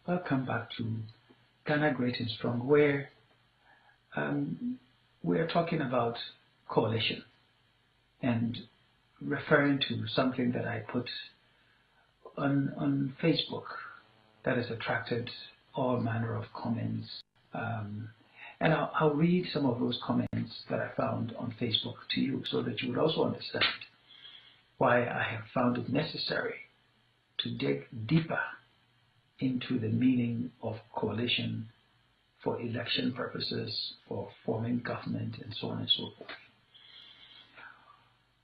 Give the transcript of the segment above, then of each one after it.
Welcome back to Ghana Great and Strong, where we're talking about coalition and referring to something that I put on Facebook that has attracted all manner of comments. And I'll read some of those comments that I found on Facebook to you so that you would also understand why I have found it necessary to dig deeper into the meaning of coalition for election purposes, for forming government, and so on and so forth.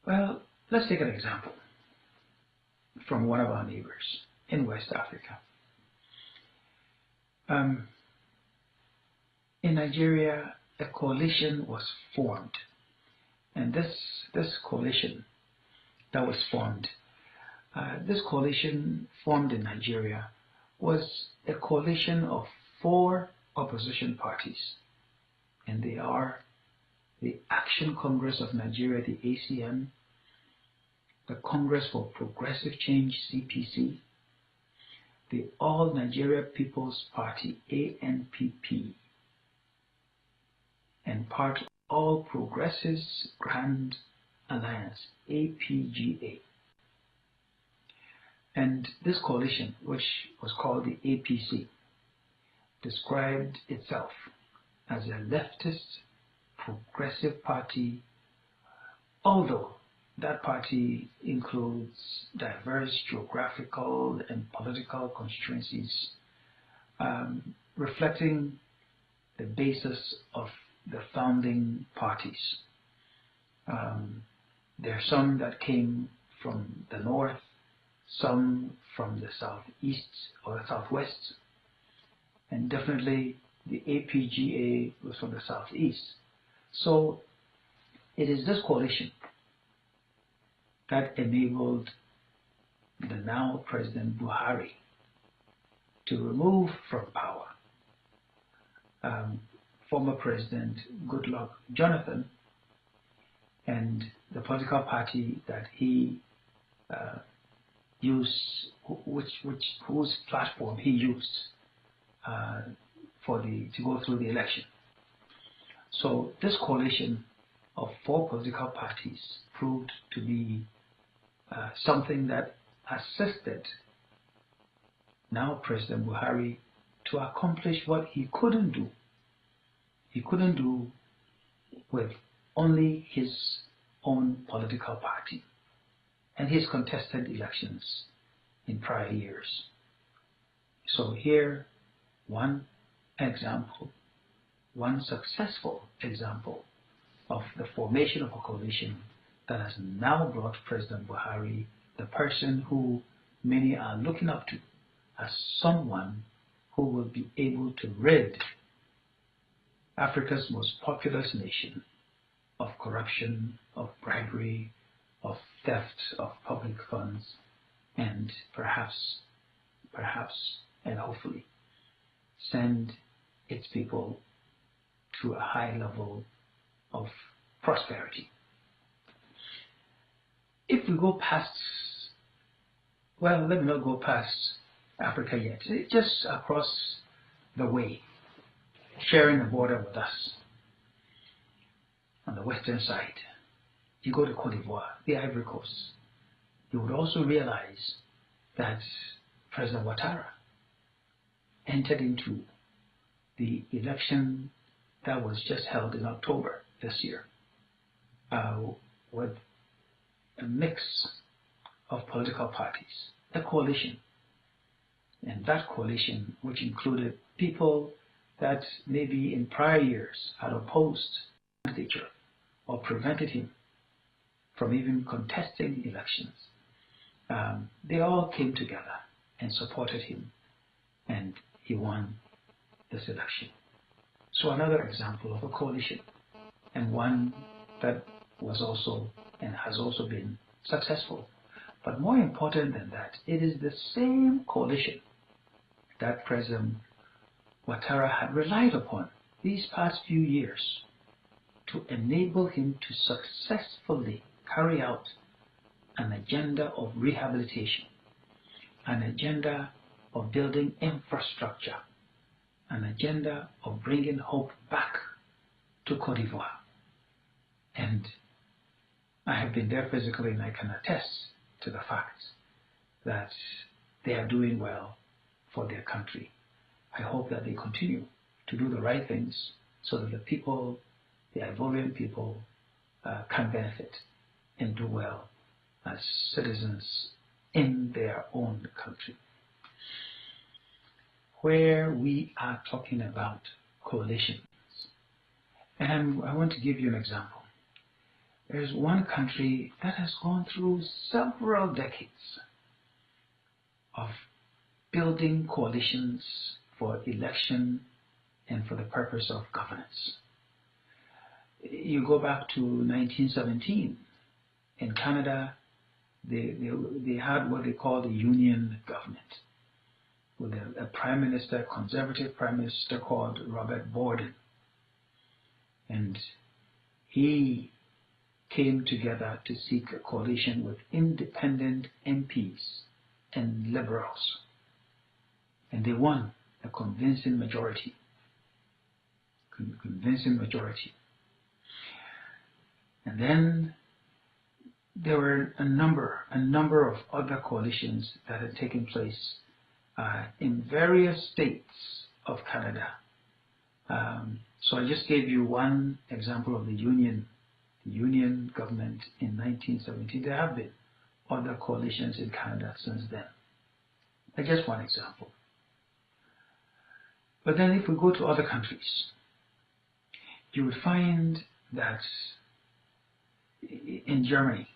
Well, let's take an example from one of our neighbors in West Africa. In Nigeria, a coalition was formed, and this coalition that was formed, in Nigeria was a coalition of 4 opposition parties, and they are the Action Congress of Nigeria, the ACN, the Congress for Progressive Change, CPC, the All Nigeria People's Party, ANPP, and part All Progressives Grand Alliance, APGA. And this coalition, which was called the APC, described itself as a leftist progressive party, although that party includes diverse geographical and political constituencies, reflecting the basis of the founding parties. There are some that came from the north, some from the southeast or the southwest, and definitely the APGA was from the southeast. So it is this coalition that enabled the now President Buhari to remove from power former President Goodluck Jonathan and the political party that he whose platform he used to go through the election. So this coalition of 4 political parties proved to be something that assisted now President Buhari to accomplish what he couldn't do. He couldn't do with only his own political party and his contested elections in prior years. So here, one successful example of the formation of a coalition that has now brought President Buhari, the person who many are looking up to as someone who will be able to rid Africa's most populous nation of corruption, of bribery, of theft of public funds, and perhaps, and hopefully, send its people to a high level of prosperity. If we go past, well, let me not go past Africa yet, just across the way, sharing a border with us on the western side, you go to Cote d'Ivoire, the Ivory Coast, you would also realize that President Ouattara entered into the election that was just held in October this year with a mix of political parties, a coalition. And that coalition, which included people that maybe in prior years had opposed candidature or prevented him from even contesting elections, they all came together and supported him, and he won this election. So another example of a coalition, and one that was also and has also been successful. But more important than that, it is the same coalition that President Ouattara had relied upon these past few years to enable him to successfully carry out an agenda of rehabilitation, an agenda of building infrastructure, an agenda of bringing hope back to Cote d'Ivoire. And I have been there physically, and I can attest to the fact that they are doing well for their country. I hope that they continue to do the right things so that the people, the Ivorian people, can benefit and do well as citizens in their own country. Where we are talking about coalitions, and I want to give you an example. There's one country that has gone through several decades of building coalitions for election and for the purpose of governance. You go back to 1917. In Canada, they had what they called a union government with a prime minister, conservative prime minister called Robert Borden. And he came together to seek a coalition with independent MPs and liberals. And they won a convincing majority. And then there were a number of other coalitions that had taken place in various states of Canada. So I just gave you one example of the union government in 1917. There have been other coalitions in Canada since then. That's just one example. But then if we go to other countries, you would find that in Germany,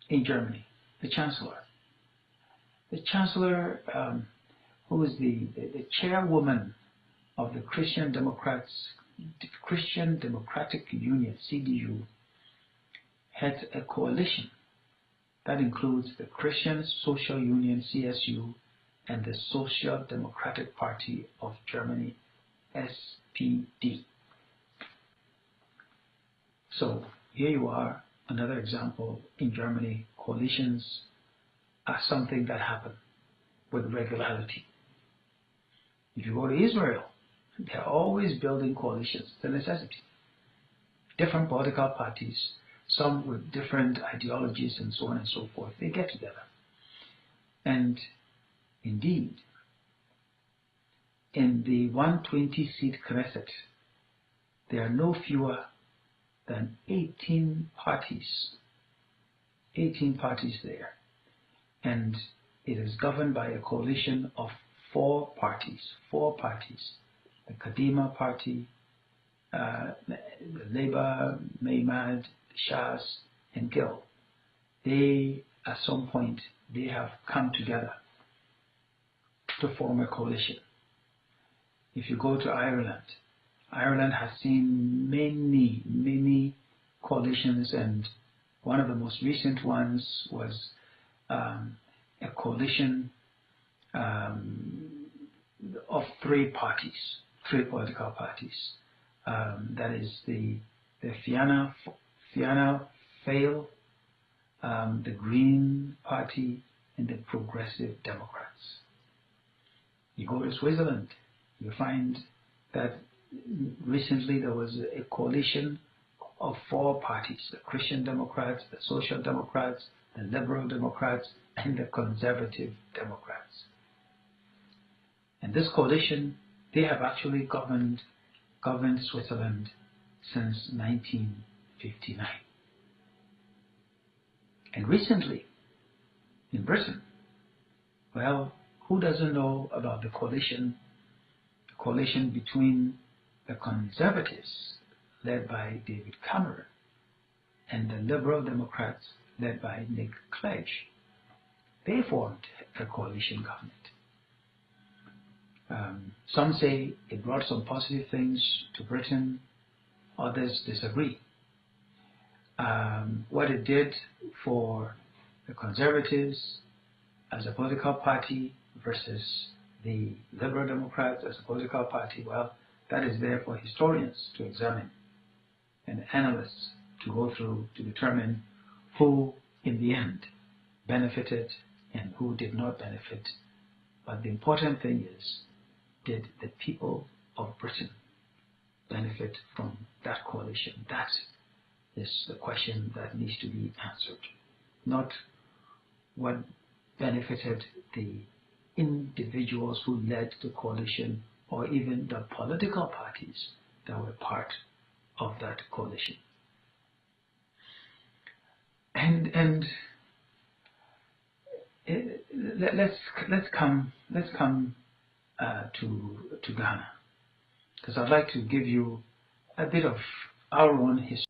the Chancellor, who is the chairwoman of the Christian Democratic Union, CDU, heads a coalition that includes the Christian Social Union, CSU, and the Social Democratic Party of Germany, SPD. So here you are, another example. In Germany, coalitions are something that happen with regularity. If you go to Israel, they're always building coalitions. It's a necessity. Different political parties, some with different ideologies and so on and so forth, they get together. And indeed, in the 120-seat Knesset, there are no fewer than 18 parties there. And it is governed by a coalition of four parties. The Kadima Party, the Labour, Meimad, Shas, and Gil. They, at some point, they have come together to form a coalition. If you go to Ireland, Ireland has seen many coalitions, and one of the most recent ones was a coalition of three political parties. That is the Fianna Fáil, the Green Party, and the Progressive Democrats. You go to Switzerland, you find that recently there was a coalition of four parties: the Christian Democrats, the Social Democrats, the Liberal Democrats, and the Conservative Democrats. And this coalition, they have actually governed Switzerland since 1959. And recently, in Britain, well, who doesn't know about the coalition between the Conservatives, led by David Cameron, and the Liberal Democrats, led by Nick Clegg? They formed a coalition government. Some say it brought some positive things to Britain, others disagree. What it did for the Conservatives as a political party versus the Liberal Democrats as a political party, well, that is there for historians to examine and analysts to go through to determine who in the end benefited and who did not benefit But the important thing is, did the people of Britain benefit from that coalition? That is the question that needs to be answered, not what benefited the individuals who led the coalition or even the political parties that were part of that coalition. And let's come to Ghana, because I'd like to give you a bit of our own history.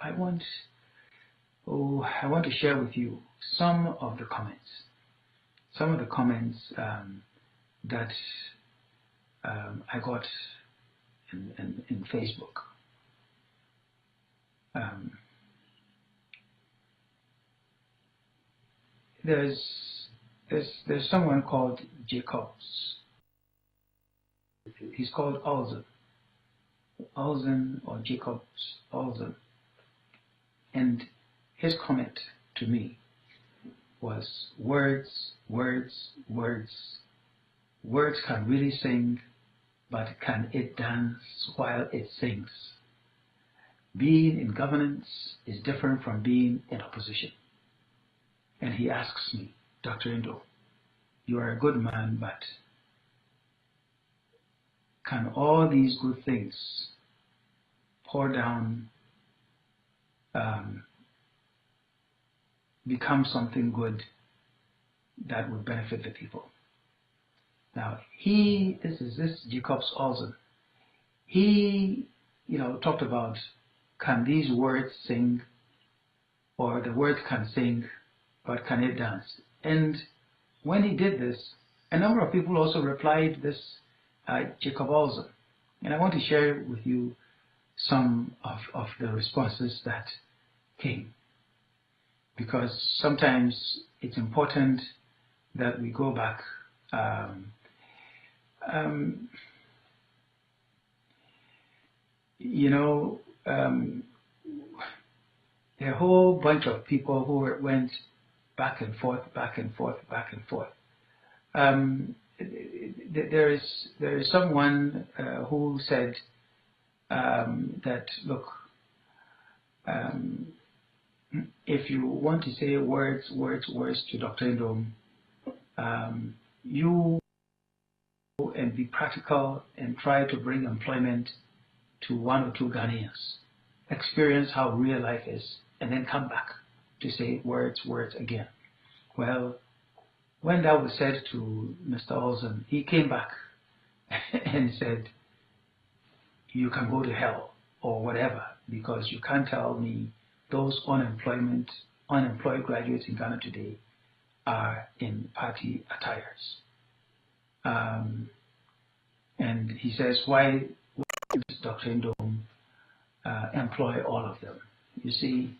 I want to share with you some of the comments that I got in Facebook. There's someone called Jacobs. He's called Alzen or Jacobs Alzen, and his comment to me was words can really sing, but can it dance while it sings? Being in governance is different from being in opposition. And he asks me, Dr. Indo, you are a good man, but can all these good things pour down, become something good that would benefit the people? Now, this Jacobs Alzen, he, talked about, can these words sing, or the words can sing, but can it dance? And when he did this, a number of people also replied this, Jacob Alzen. And I want to share with you some of the responses that came, because sometimes it's important that we go back. A whole bunch of people who went back and forth. There is someone who said that, look, if you want to say words to Dr. Indom, you go and be practical and try to bring employment to 1 or 2 Ghanaians. Experience how real life is, and then come back to say words again. Well, when that was said to Mr. Olsen, he came back and said, you can go to hell or whatever, because you can't tell me those unemployed graduates in Ghana today are in party attires. And he says, why does Dr. Indom employ all of them? You see,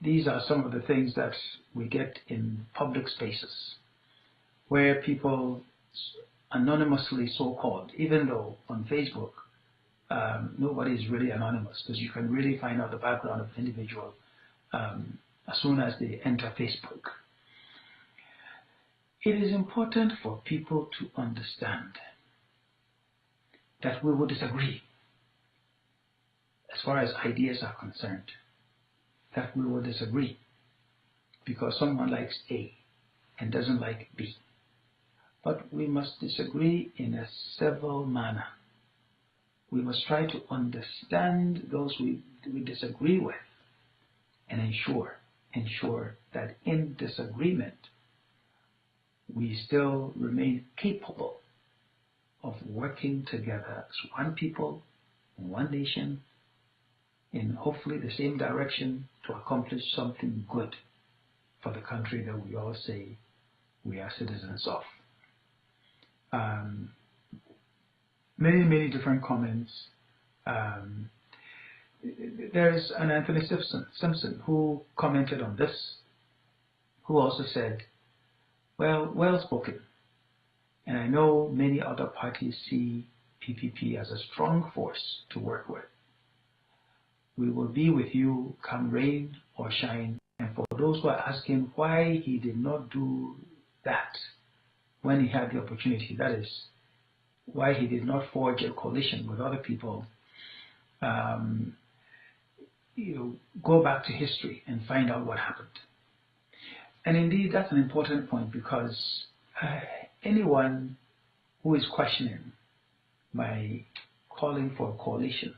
these are some of the things that we get in public spaces, where people anonymously so-called, even though on Facebook, nobody is really anonymous, because you can really find out the background of an individual as soon as they enter Facebook. It is important for people to understand that we will disagree as far as ideas are concerned, that we will disagree because someone likes A and doesn't like B. But we must disagree in a civil manner. We must try to understand those we disagree with and ensure that in disagreement we still remain capable of working together as one people in one nation in hopefully the same direction to accomplish something good for the country that we all say we are citizens of. Many different comments. There's an Anthony Simpson who commented on this, who also said, well spoken. And I know many other parties see PPP as a strong force to work with. We will be with you come rain or shine. And for those who are asking why he did not do that when he had the opportunity, that is, why he did not forge a coalition with other people, go back to history and find out what happened. And indeed, that's an important point, because anyone who is questioning my calling for a coalition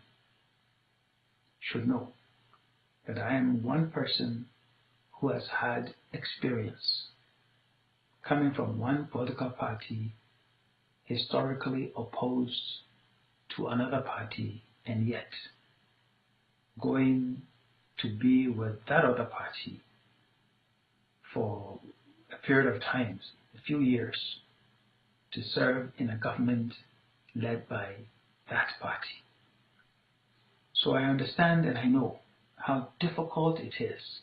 should know that I am one person who has had experience coming from one political party historically opposed to another party, and yet going to be with that other party for a period of time, a few years, to serve in a government led by that party. So I understand and I know how difficult it is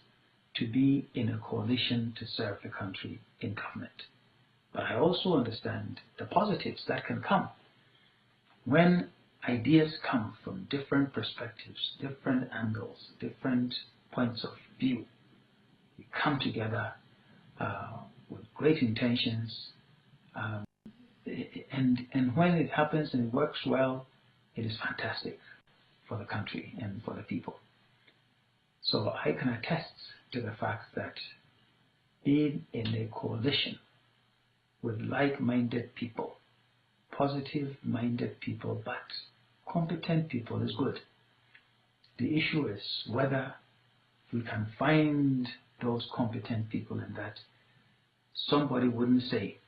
to be in a coalition to serve the country in government. But I also understand the positives that can come when ideas come from different perspectives, different angles, different points of view. We come together with great intentions, and when it happens and it works well, it is fantastic for the country and for the people. So I can attest to the fact that being in a coalition with like-minded people, positive-minded people, but competent people is good. The issue is whether we can find those competent people, and that somebody wouldn't say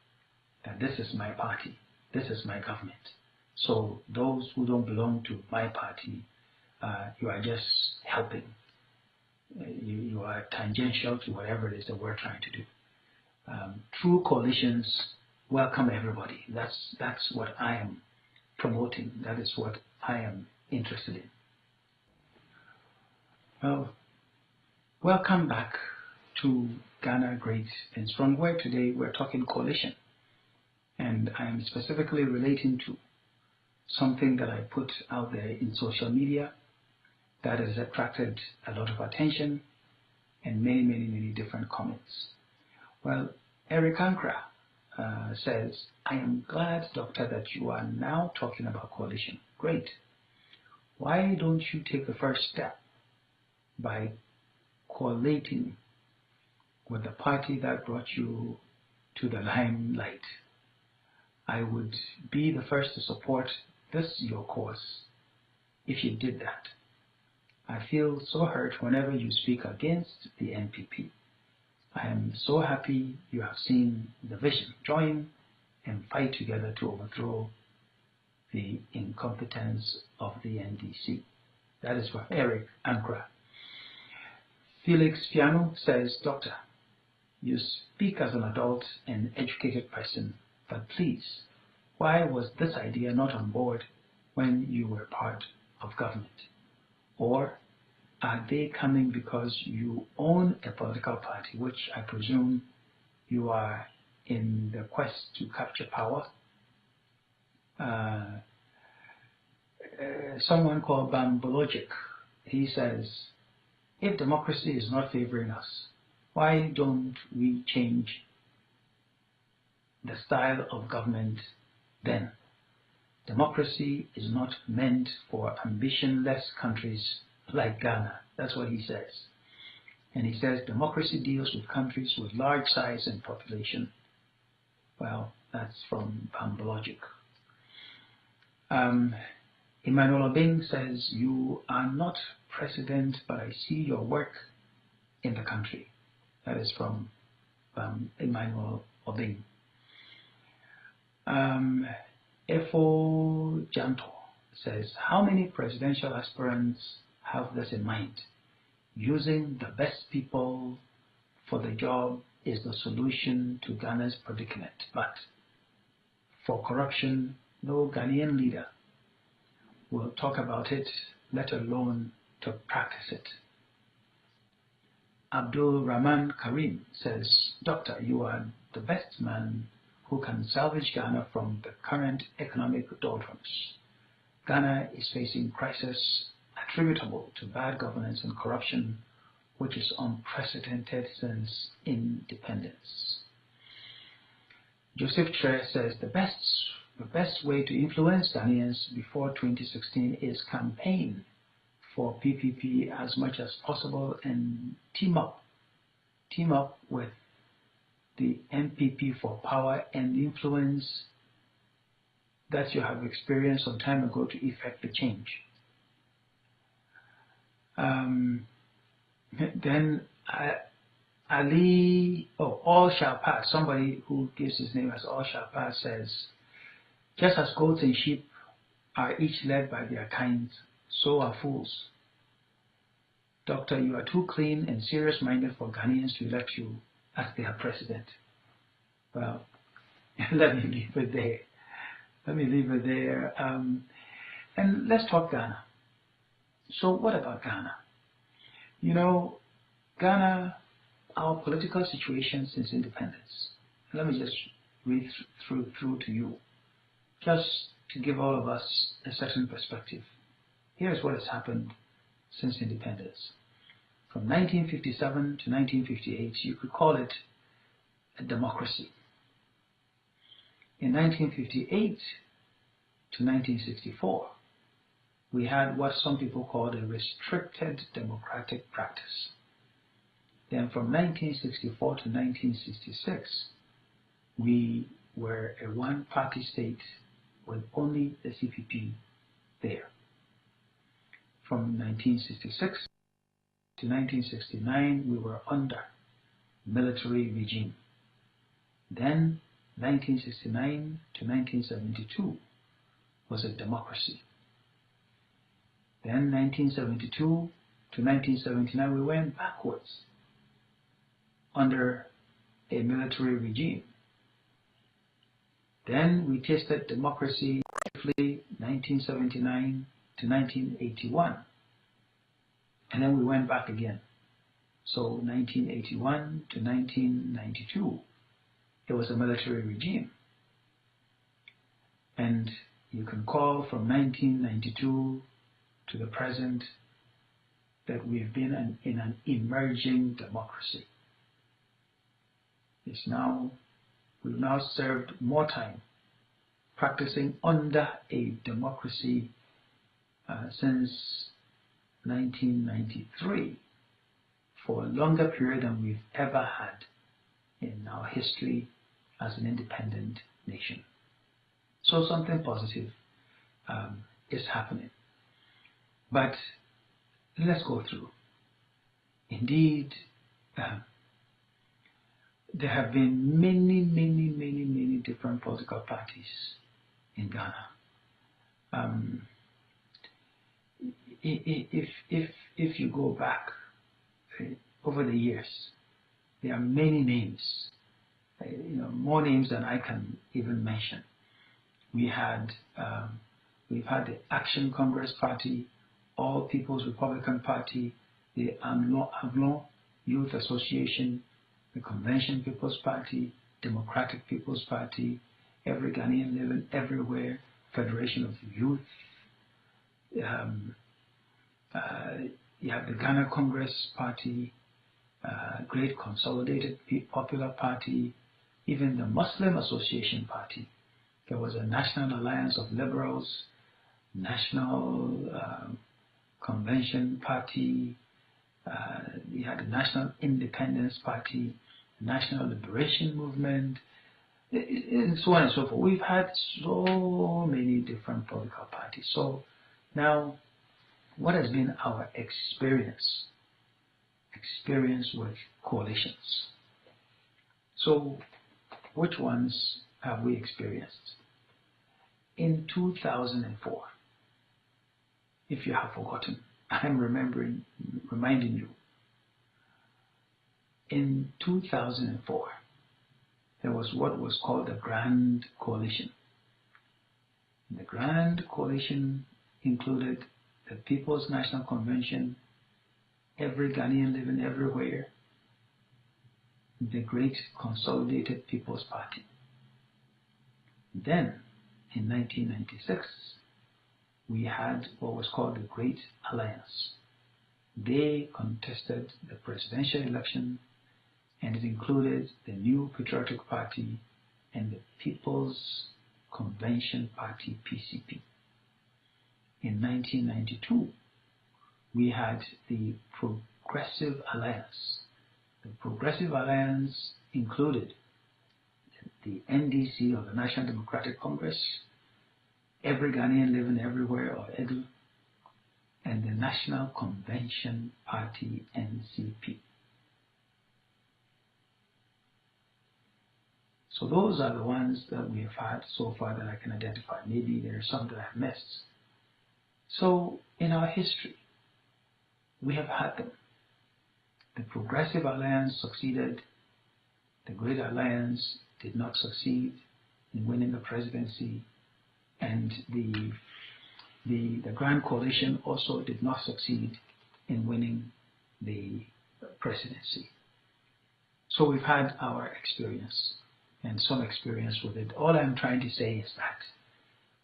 that this is my party, this is my government. So those who don't belong to my party, you are just helping. You are tangential to whatever it is that we're trying to do. True coalitions welcome everybody. That's what I am promoting. That is what I am interested in. Well, welcome back to Ghana Great and Strong, where today we're talking coalition. And I am specifically relating to something that I put out there in social media that has attracted a lot of attention and many different comments. Well, Eric Ankra says, I am glad, Doctor, that you are now talking about coalition. Great. Why don't you take the first step by collating with the party that brought you to the limelight? I would be the first to support this your cause if you did that. I feel so hurt whenever you speak against the NPP. I am so happy you have seen the vision. Join and fight together to overthrow the incompetence of the NDC. That is from Eric Ankra. Felix Piano says, Doctor, you speak as an adult and educated person, but please, why was this idea not on board when you were part of government? Or are they coming because you own a political party, which I presume you are in the quest to capture power? Someone called Bambologic, he says, if democracy is not favoring us, why don't we change the style of government then? Democracy is not meant for ambitionless countries like Ghana. That's what he says. And he says democracy deals with countries with large size and population. Well, that's from Bambologic. Emmanuel Obeng says, you are not president, but I see your work in the country. That is from Emmanuel Obeng. Efo Janto says, how many presidential aspirants have this in mind? Using the best people for the job is the solution to Ghana's predicament. But for corruption, no Ghanaian leader will talk about it, let alone to practice it. Abdul Rahman Karim says, Doctor, you are the best man who can salvage Ghana from the current economic doldrums. Ghana is facing crisis attributable to bad governance and corruption, which is unprecedented since independence. Joseph Tre says the best way to influence Ghanaians before 2016 is campaign for PPP as much as possible and team up with the MPP for power and influence that you have experienced some time ago to effect the change. Then All Shall Pass, somebody who gives his name as All Shall Pass, says, just as goats and sheep are each led by their kinds, so are fools. Doctor, you are too clean and serious-minded for Ghanaians to elect you as their president. Well, let me leave it there. And let's talk Ghana. So what about Ghana? You know, Ghana, our political situation since independence. Let me just read through to you, just to give all of us a certain perspective. Here's what has happened since independence. From 1957 to 1958, you could call it a democracy. In 1958 to 1964, we had what some people called a restricted democratic practice. Then from 1964 to 1966, we were a one-party state with only the CPP there. From 1966 to 1969, we were under military regime. Then 1969 to 1972 was a democracy. Then 1972 to 1979, we went backwards under a military regime. Then we tasted democracy briefly 1979 to 1981. And then we went back again. So 1981 to 1992, it was a military regime. And you can call from 1992 to the present that we've been in an emerging democracy. We've now served more time practicing under a democracy since 1993, for a longer period than we've ever had in our history as an independent nation. So something positive is happening. But let's go through. Indeed, there have been many different political parties in Ghana. If you go back over the years, there are many names, more names than I can even mention. We've had the Action Congress Party, All People's Republican Party, the Avalon Youth Association, the Convention People's Party, Democratic People's Party, Every Ghanaian Living Everywhere, Federation of Youth. You have the Ghana Congress Party, Great Consolidated Popular Party, even the Muslim Association Party. There was a National Alliance of Liberals, National Convention Party, you had the National Independence Party, National Liberation Movement, and so on and so forth. We've had so many different political parties. So now, what has been our experience with coalitions? So, which ones have we experienced? In 2004, if you have forgotten, I'm reminding you. In 2004, there was what was called the Grand Coalition. The Grand Coalition included the People's National Convention, Every Ghanaian Living Everywhere, the Great Consolidated People's Party. Then, in 1996, we had what was called the Great Alliance. They contested the presidential election, and it included the New Patriotic Party and the People's Convention Party, PCP. In 1992, we had the Progressive Alliance. The Progressive Alliance included the NDC, or the National Democratic Congress, Every Ghanaian Living Everywhere, or EGL, and the National Convention Party, NCP. So those are the ones that we have had so far that I can identify. Maybe there are some that I've missed. So in our history, we have had them. The Progressive Alliance succeeded. The Great Alliance did not succeed in winning the presidency. And the Grand Coalition also did not succeed in winning the presidency. So we've had our experience and some experience with it. All I'm trying to say is that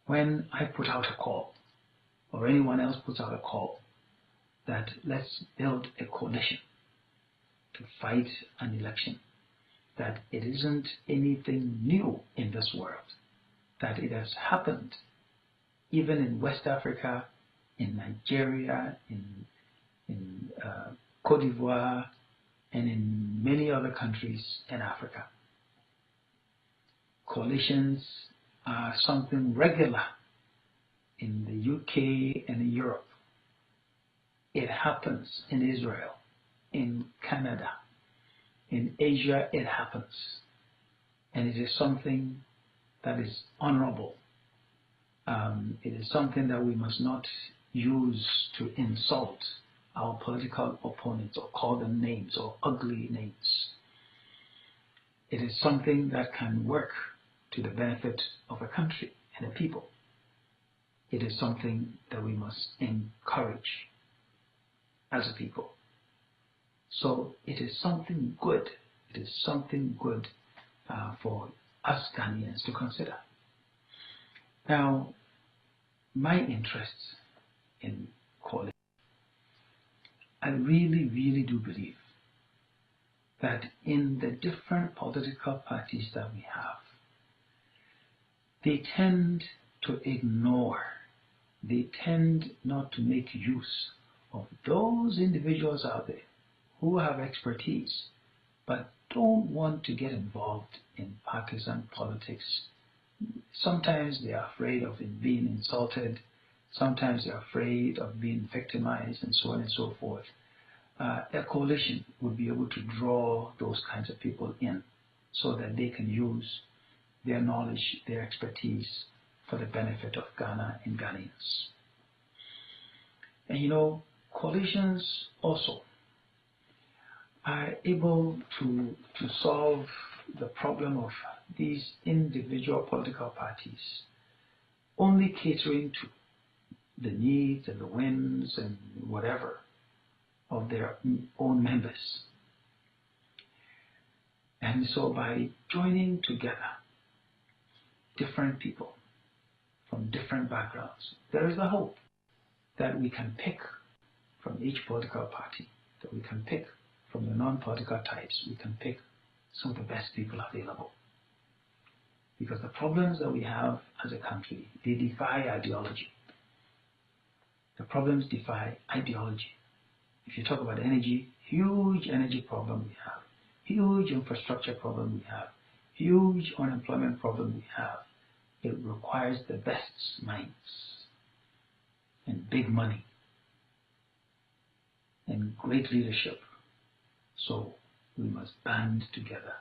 when I put out a call, or anyone else puts out a call, that let's build a coalition to fight an election, that it isn't anything new in this world, that it has happened even in West Africa, in Nigeria, in Cote d'Ivoire, and in many other countries in Africa. Coalitions are something regular in the UK and in Europe. It happens in Israel, in Canada, in Asia it happens. And it is something that is honorable. It is something that we must not use to insult our political opponents or call them names or ugly names. It is something that can work to the benefit of a country and a people. It is something that we must encourage as a people. So it is something good. It is something good for us Ghanaians to consider. Now, my interests in coalition, I really do believe that in the different political parties that we have, they tend to ignore, they tend not to make use of those individuals out there who have expertise but don't want to get involved in partisan politics. Sometimes they are afraid of being insulted, sometimes they're afraid of being victimized, and so on and so forth. A coalition would be able to draw those kinds of people in so that they can use their knowledge, their expertise for the benefit of Ghana and Ghanaians. And you know, coalitions also are able to solve the problem of these individual political parties only catering to the needs and the whims and whatever of their own members. And so by joining together different people from different backgrounds, there is a hope that we can pick from each political party, that we can pick from the non-political types, we can pick some of the best people available. Because the problems that we have as a country, they defy ideology. The problems defy ideology. If you talk about energy, huge energy problem we have, huge infrastructure problem we have, huge unemployment problem we have. It requires the best minds and big money and great leadership. So we must band together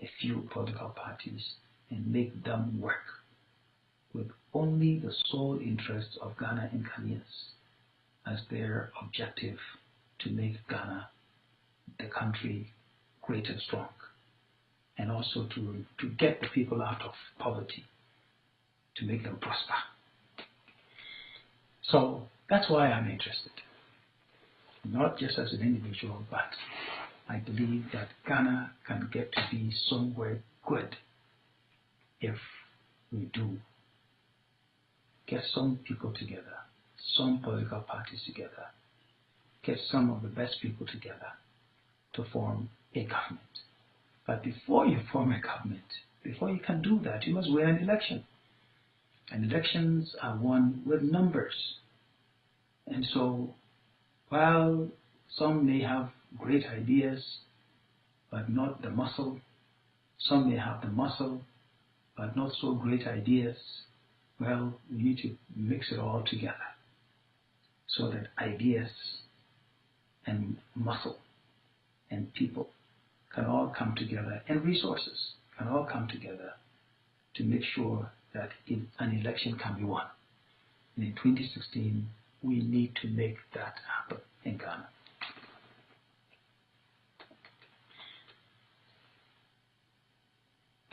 a few political parties and make them work with only the sole interests of Ghana and Ghanaians as their objective, to make Ghana, the country, great and strong, and also to get the people out of poverty, to make them prosper. So that's why I'm interested, not just as an individual, but I believe that Ghana can get to be somewhere good if we do get some people together, some political parties together, get some of the best people together to form a government. But before you form a government, before you can do that, you must win an election. And elections are won with numbers. And so, while some may have great ideas, but not the muscle, some may have the muscle, but not so great ideas, well, we need to mix it all together so that ideas and muscle and people can all come together, and resources can all come together to make sure that an election can be won. And in 2016, we need to make that happen in Ghana.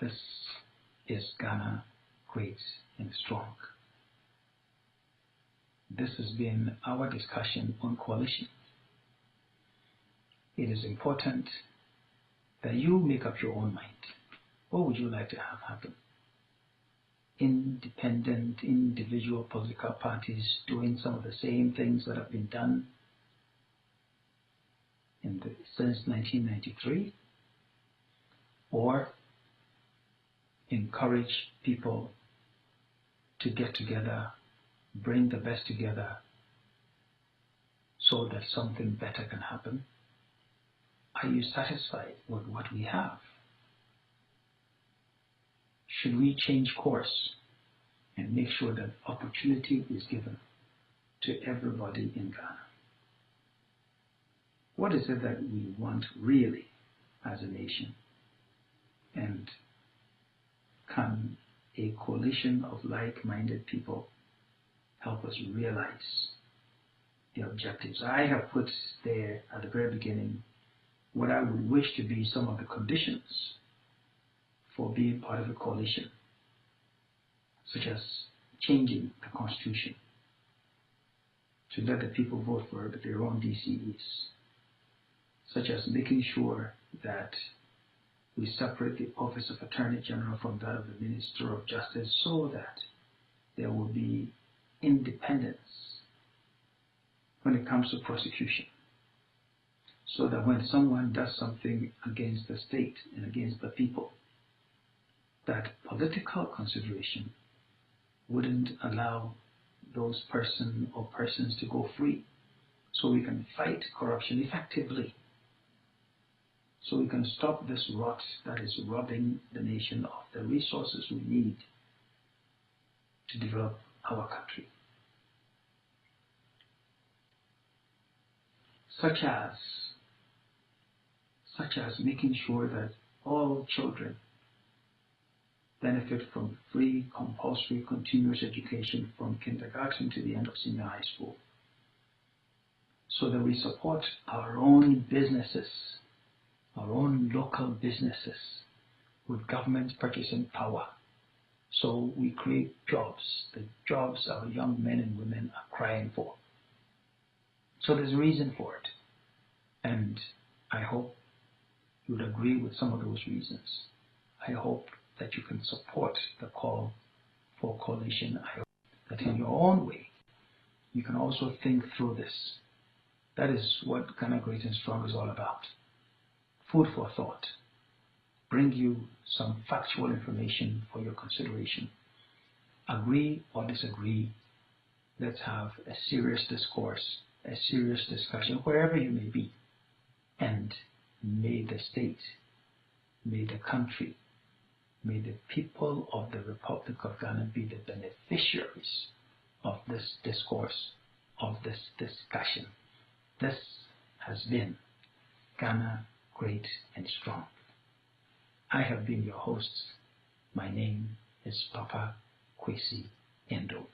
This is Ghana great and strong. This has been our discussion on coalition. It is important that you make up your own mind. What would you like to have happen? Independent, individual political parties doing some of the same things that have been done since 1993, or encourage people to get together, bring the best together so that something better can happen? Are you satisfied with what we have? Should we change course and make sure that opportunity is given to everybody in Ghana? What is it that we want really as a nation? And can a coalition of like-minded people help us realize the objectives? I have put there at the very beginning what I would wish to be some of the conditions for being part of a coalition, such as changing the constitution to let the people vote for their own DCEs, such as making sure that we separate the Office of Attorney General from that of the Minister of Justice so that there will be independence when it comes to prosecution. So that when someone does something against the state and against the people, that political consideration wouldn't allow those person or persons to go free. So we can fight corruption effectively. So we can stop this rot that is robbing the nation of the resources we need to develop our country. Such as making sure that all children benefit from free, compulsory, continuous education from kindergarten to the end of senior high school, so that we support our own businesses, our own local businesses with government purchasing power. So we create jobs, the jobs our young men and women are crying for. So there's a reason for it. And I hope you would agree with some of those reasons. I hope that you can support the call for coalition. I hope that in your own way, you can also think through this. That is what Ghana Great and Strong is all about. Food for thought. Bring you some factual information for your consideration. Agree or disagree. Let's have a serious discourse, a serious discussion, wherever you may be. And may the state, may the country, may the people of the Republic of Ghana be the beneficiaries of this discourse, of this discussion. This has been Ghana Great and Strong. I have been your host. My name is Papa Kwesi Endo.